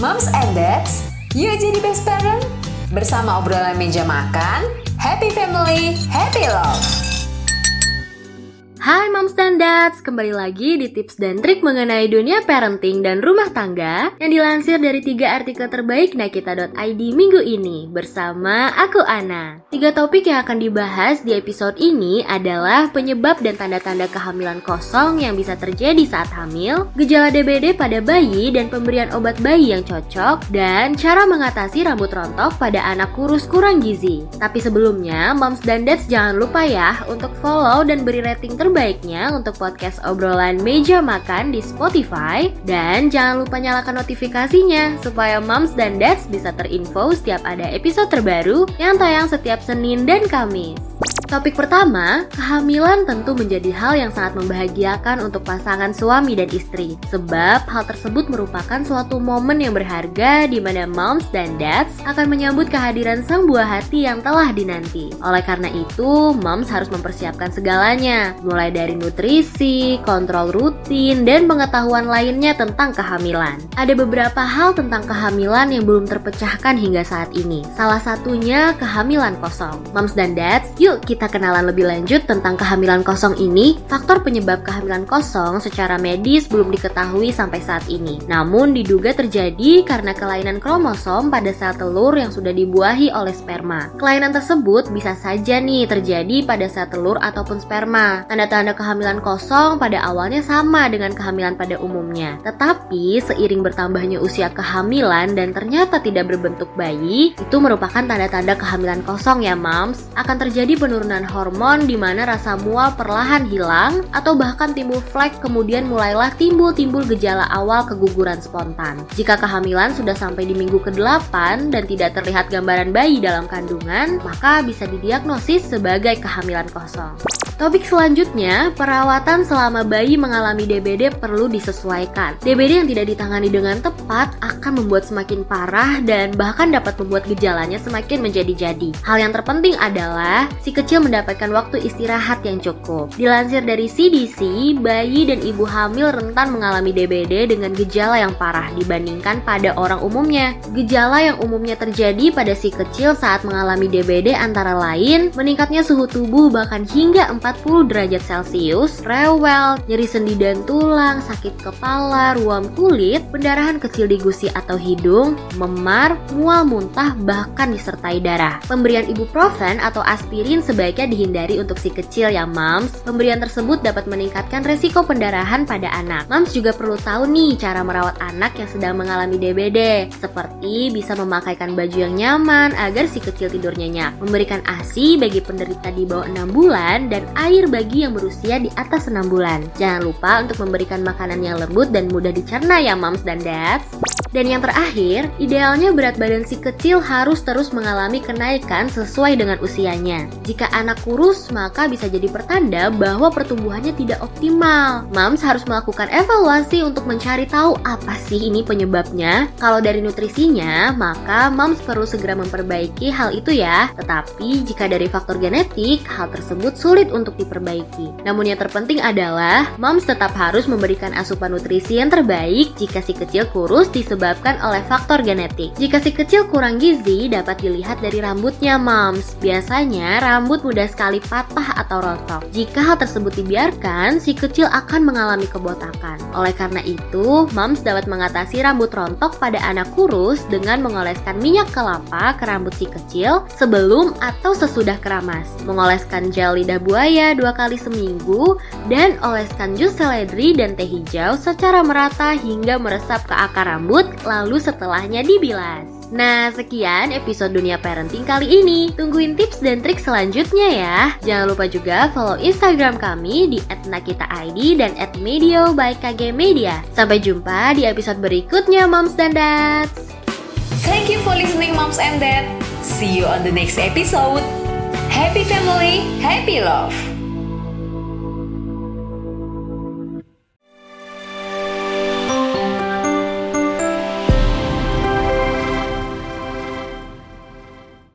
Moms and Dads, yuk jadi best parent. Bersama obrolan meja makan, happy family, happy love. Hai Moms dan Dads, kembali lagi di tips dan trik mengenai dunia parenting dan rumah tangga yang dilansir dari 3 artikel terbaik Nakita.id minggu ini bersama aku Ana. 3 topik yang akan dibahas di episode ini adalah penyebab dan tanda-tanda kehamilan kosong yang bisa terjadi saat hamil, gejala DBD pada bayi dan pemberian obat bayi yang cocok, dan cara mengatasi rambut rontok pada anak kurus kurang gizi. Tapi sebelumnya, Moms dan Dads jangan lupa ya untuk follow dan beri rating terbaiknya untuk podcast obrolan meja makan di Spotify, dan jangan lupa nyalakan notifikasinya supaya Moms dan Dads bisa terinfo setiap ada episode terbaru yang tayang setiap Senin dan Kamis. Topik pertama, kehamilan tentu menjadi hal yang sangat membahagiakan untuk pasangan suami dan istri. Sebab hal tersebut merupakan suatu momen yang berharga di mana moms dan dads akan menyambut kehadiran sang buah hati yang telah dinanti. Oleh karena itu, moms harus mempersiapkan segalanya, mulai dari nutrisi, kontrol rutin, dan pengetahuan lainnya tentang kehamilan. Ada beberapa hal tentang kehamilan yang belum terpecahkan hingga saat ini. Salah satunya kehamilan kosong. Moms dan dads, yuk kita kenalan lebih lanjut tentang kehamilan kosong ini. Faktor penyebab kehamilan kosong secara medis belum diketahui sampai saat ini. Namun diduga terjadi karena kelainan kromosom pada sel telur yang sudah dibuahi oleh sperma. Kelainan tersebut bisa saja nih terjadi pada sel telur ataupun sperma. Tanda-tanda kehamilan kosong pada awalnya sama dengan kehamilan pada umumnya. Tetapi seiring bertambahnya usia kehamilan dan ternyata tidak berbentuk bayi, itu merupakan tanda-tanda kehamilan kosong ya moms. Akan terjadi penurunan hormon di mana rasa mual perlahan hilang atau bahkan timbul flek, kemudian mulailah timbul gejala awal keguguran spontan. Jika kehamilan sudah sampai di minggu ke-8 dan tidak terlihat gambaran bayi dalam kandungan, maka bisa didiagnosis sebagai kehamilan kosong. Topik selanjutnya, perawatan selama bayi mengalami DBD perlu disesuaikan. DBD yang tidak ditangani dengan tepat akan membuat semakin parah dan bahkan dapat membuat gejalanya semakin menjadi-jadi. Hal yang terpenting adalah si kecil mendapatkan waktu istirahat yang cukup. Dilansir dari CDC, bayi dan ibu hamil rentan mengalami DBD dengan gejala yang parah dibandingkan pada orang umumnya. Gejala yang umumnya terjadi pada si kecil saat mengalami DBD antara lain meningkatnya suhu tubuh bahkan hingga 40 derajat Celcius, rewel, nyeri sendi dan tulang, sakit kepala, ruam kulit, pendarahan kecil di gusi atau hidung, memar, mual muntah, bahkan disertai darah. Pemberian ibuprofen atau aspirin sebaiknya dihindari untuk si kecil ya moms. Pemberian tersebut dapat meningkatkan resiko pendarahan pada anak. Moms juga perlu tahu nih cara merawat anak yang sedang mengalami DBD, seperti bisa memakaikan baju yang nyaman agar si kecil tidur nyenyak, memberikan ASI bagi penderita di bawah 6 bulan, dan air bagi yang berusia di atas 6 bulan. Jangan lupa untuk memberikan makanan yang lembut dan mudah dicerna ya moms dan dads. Dan yang terakhir, idealnya berat badan si kecil harus terus mengalami kenaikan sesuai dengan usianya. Jika anak kurus, maka bisa jadi pertanda bahwa pertumbuhannya tidak optimal. Moms harus melakukan evaluasi untuk mencari tahu apa sih ini penyebabnya. Kalau dari nutrisinya, maka moms perlu segera memperbaiki hal itu ya. Tetapi jika dari faktor genetik, hal tersebut sulit untuk diperbaiki. Namun yang terpenting adalah moms tetap harus memberikan asupan nutrisi yang terbaik jika si kecil kurus disebabkan oleh faktor genetik. Jika si kecil kurang gizi, dapat dilihat dari rambutnya moms. Biasanya rambut mudah sekali patah atau rontok. Jika hal tersebut dibiarkan, si kecil akan mengalami kebotakan. Oleh karena itu, moms dapat mengatasi rambut rontok pada anak kurus dengan mengoleskan minyak kelapa ke rambut si kecil sebelum atau sesudah keramas, mengoleskan gel lidah buaya 2 kali seminggu, dan oleskan jus seledri dan teh hijau secara merata hingga meresap ke akar rambut, lalu setelahnya dibilas. Nah, sekian episode Dunia Parenting kali ini. Tungguin tips dan trik selanjutnya ya. Jangan lupa juga follow Instagram kami di @nakita.id dan @medio by KG Media. Sampai jumpa di episode berikutnya, Moms dan Dads. Thank you for listening, Moms and Dad. See you on the next episode. Happy family, happy love.